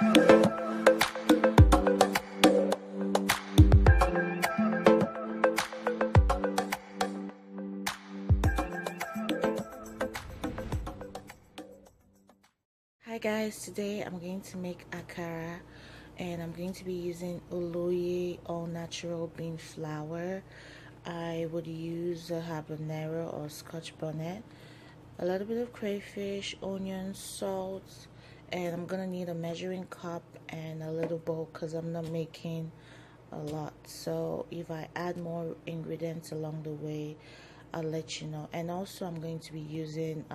Hi guys, today I'm going to make akara and I'm going to be using Oloye all natural bean flour. I would use a habanero or scotch bonnet, a little bit of crayfish, onions, salt, and I'm gonna need a measuring cup and a little bowl because I'm not making a lot. So if I add more ingredients along the way, I'll let you know. And also I'm going to be using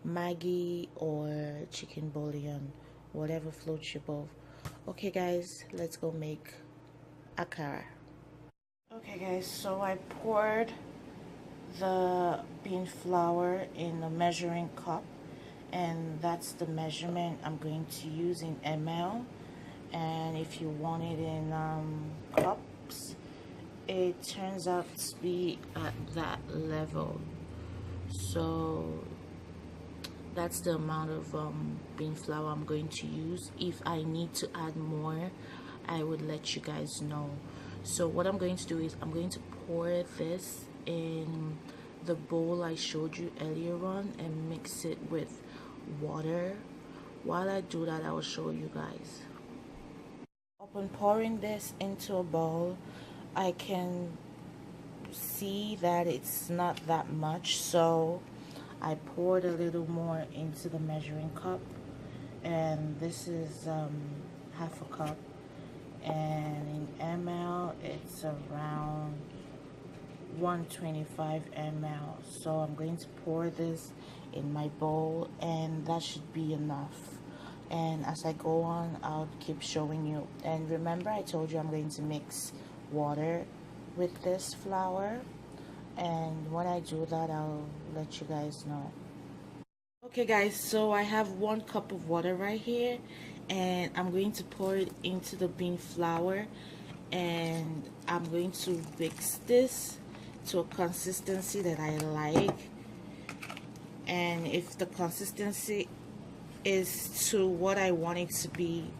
Maggi or chicken bouillon, whatever floats your boat. Okay guys, let's go make akara. Okay guys, so I poured the bean flour in a measuring cup, and that's the measurement I'm going to use in ml. And if you want it in cups, it turns out to be at that level. So that's the amount of bean flour I'm going to use. If I need to add more, I would let you guys know. So what I'm going to do is I'm going to pour this in the bowl I showed you earlier on and mix it with water. While I do that, I will show you guys. Upon pouring this into a bowl, I can see that it's not that much, so I poured a little more into the measuring cup, and this is half a cup, and in ml it's around 125 ml. So I'm going to pour this in my bowl, and that should be enough. And as I go on, I'll keep showing you. And remember, I told you I'm going to mix water with this flour, and when I do that, I'll let you guys know. Okay guys, so I have 1 cup of water right here, and I'm going to pour it into the bean flour, and I'm going to mix this to a consistency that I like. And if the consistency is to what I want it to be,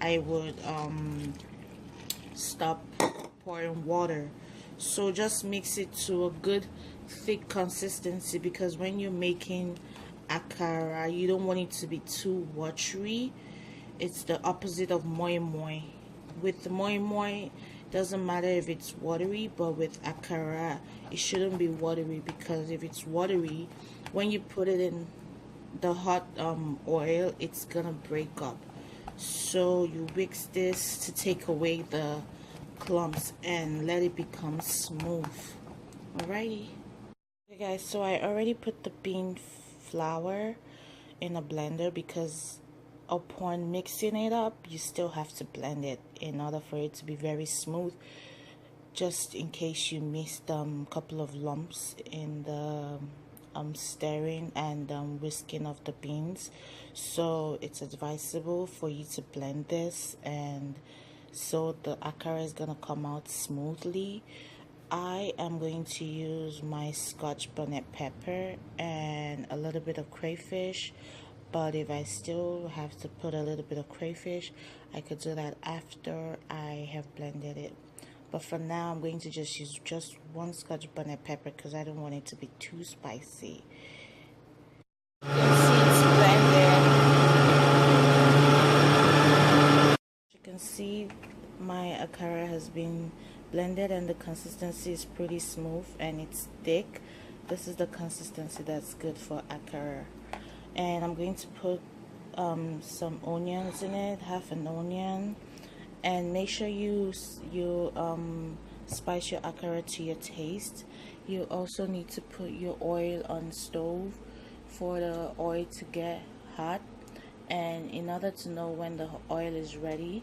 I would stop pouring water. So just mix it to a good thick consistency, because when you're making akara, you don't want it to be too watery. It's the opposite of moi moi. With the moi moi, doesn't matter if it's watery, but with akara, it shouldn't be watery, because if it's watery, when you put it in the hot oil, it's gonna break up. So you mix this to take away the clumps and let it become smooth. Alrighty. Okay guys, so I already put the bean flour in a blender, because upon mixing it up, you still have to blend it in order for it to be very smooth, just in case you missed a couple of lumps in the stirring and whisking of the beans. So it's advisable for you to blend this, and so the akara is gonna come out smoothly. I am going to use my scotch bonnet pepper and a little bit of crayfish, but if I still have to put a little bit of crayfish, I could do that after I have blended it. But for now, I'm going to just use just 1 scotch bonnet pepper, because I don't want it to be too spicy. You can see it's blended. You can see my akara has been blended, and the consistency is pretty smooth and it's thick. This is the consistency that's good for akara. And I'm going to put some onions in it, half an onion, and make sure you spice your akara to your taste. You also need to put your oil on stove for the oil to get hot, and in order to know when the oil is ready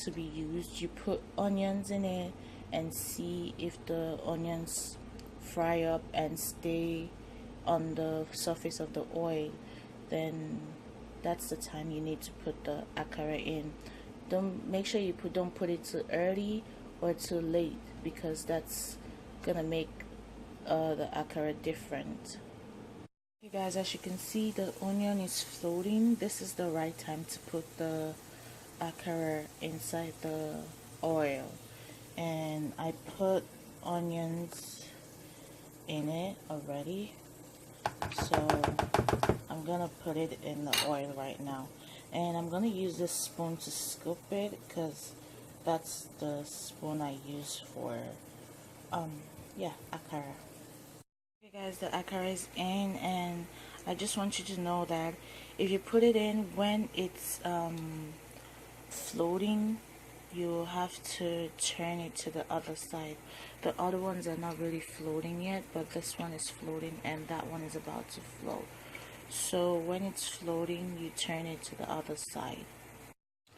to be used, you put onions in it and see if the onions fry up and stay on the surface of the oil. Then that's the time you need to put the akara in. Make sure you don't put it too early or too late, because that's gonna make the akara different. Okay guys, as you can see, the onion is floating. This is the right time to put the akara inside the oil, and I put onions in it already, so I'm gonna put it in the oil right now, and I'm gonna use this spoon to scoop it because that's the spoon I use for yeah, akara. Okay guys, the akara is in, and I just want you to know that if you put it in when it's floating, you have to turn it to the other side. The other ones are not really floating yet, but this one is floating and that one is about to float. So when it's floating, you turn it to the other side.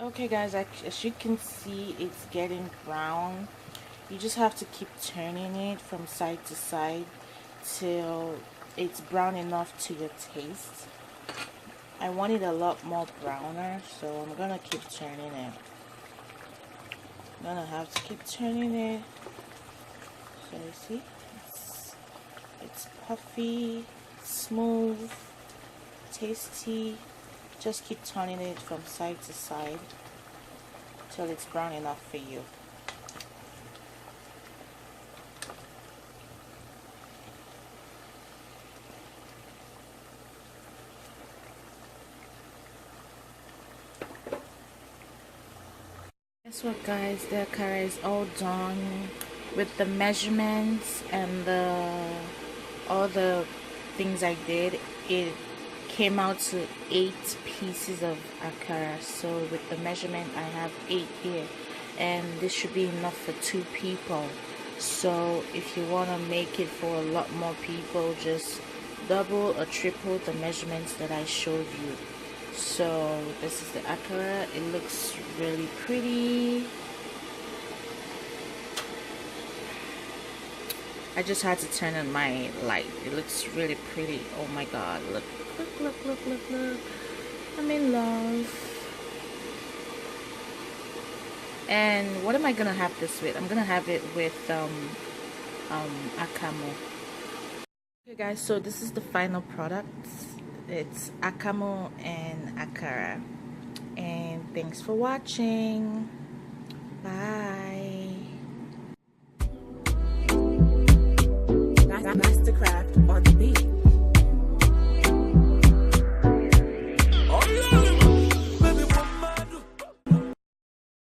Okay guys, as you can see, it's getting brown. You just have to keep turning it from side to side till it's brown enough to your taste. I want it a lot more browner, so I'm gonna keep turning it. I'm gonna have to keep turning it. So you see, it's puffy, smooth, tasty. Just keep turning it from side to side till it's brown enough for you. Guess what guys, the akara is all done with the measurements and all the things I did. It came out to 8 pieces of akara, so with the measurement I have 8 here, and this should be enough for 2 people. So if you want to make it for a lot more people, just double or triple the measurements that I showed you. So this is the akara. It looks really pretty. I just had to turn on my light. It looks really pretty. Oh my god, look, look, look, look, look, look. I'm in love. And what am I gonna have this with? I'm gonna have it with akamo. Okay guys, so this is the final product. It's akamo and akara. And thanks for watching. Bye.